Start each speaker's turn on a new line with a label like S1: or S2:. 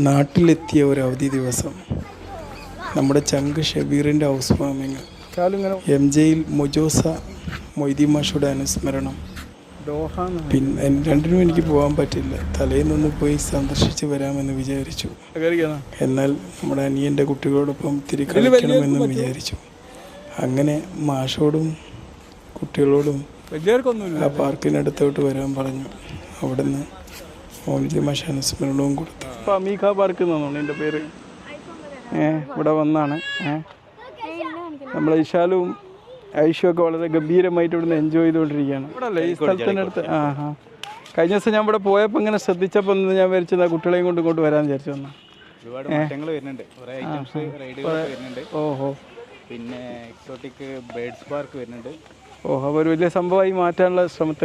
S1: നാട്ടിലെത്തിയ ഒരു അവധി ദിവസം നമ്മുടെ ചങ്ക് ഷബീറിൻ്റെ ഹൗസ് വാമിങ്, MJയിൽ മൊജോസ മൊയ്തീൻ മാഷുടെ അനുസ്മരണം. പിന്നെ രണ്ടിനും എനിക്ക് പോകാൻ പറ്റില്ല. തലേന്നൊന്ന് പോയി സന്ദർശിച്ച് വരാമെന്ന് വിചാരിച്ചു. എന്നാൽ നമ്മുടെ അനിയൻ്റെ കുട്ടികളോടൊപ്പം തിരി കളിക്കണമെന്നും വിചാരിച്ചു. അങ്ങനെ മാഷോടും കുട്ടികളോടും ആ പാർക്കിനടുത്തോട്ട് വരാൻ പറഞ്ഞു. അവിടുന്ന് മൗലിദ് മാഷ അനുസ്മരണവും കൊടുത്തു. അപ്പോൾ അമീഖ പാർക്ക് എന്നാണ് എൻ്റെ പേര്. ഇവിടെ വന്നാണ് നമ്മൾ ഇഷാലും ഐഷുമൊക്കെ വളരെ ഗംഭീരമായിട്ട് ഇവിടുന്ന് എൻജോയ് ചെയ്തുകൊണ്ടിരിക്കുകയാണ്. ഇവിടെ അല്ലേ ഈ സ്ഥലത്തിനടുത്ത്. കഴിഞ്ഞ ദിവസം ഞാൻ ഇവിടെ പോയപ്പോൾ ഇങ്ങനെ ശ്രദ്ധിച്ചപ്പോൾ ഞാൻ വിചാരിച്ചത് ആ കുട്ടികളെയും കൊണ്ട് ഇങ്ങോട്ട് വരാൻ വിചാരിച്ചു വന്നാൽ. ഓഹോ,
S2: പിന്നെ എക്സോട്ടിക് ബേഡ്സ് പാർക്ക് വരുന്നുണ്ട്.
S1: ഓഹോ, അപ്പോൾ ഒരു വലിയ സംഭവമായി മാറ്റാനുള്ള ശ്രമത്തിലാണ്.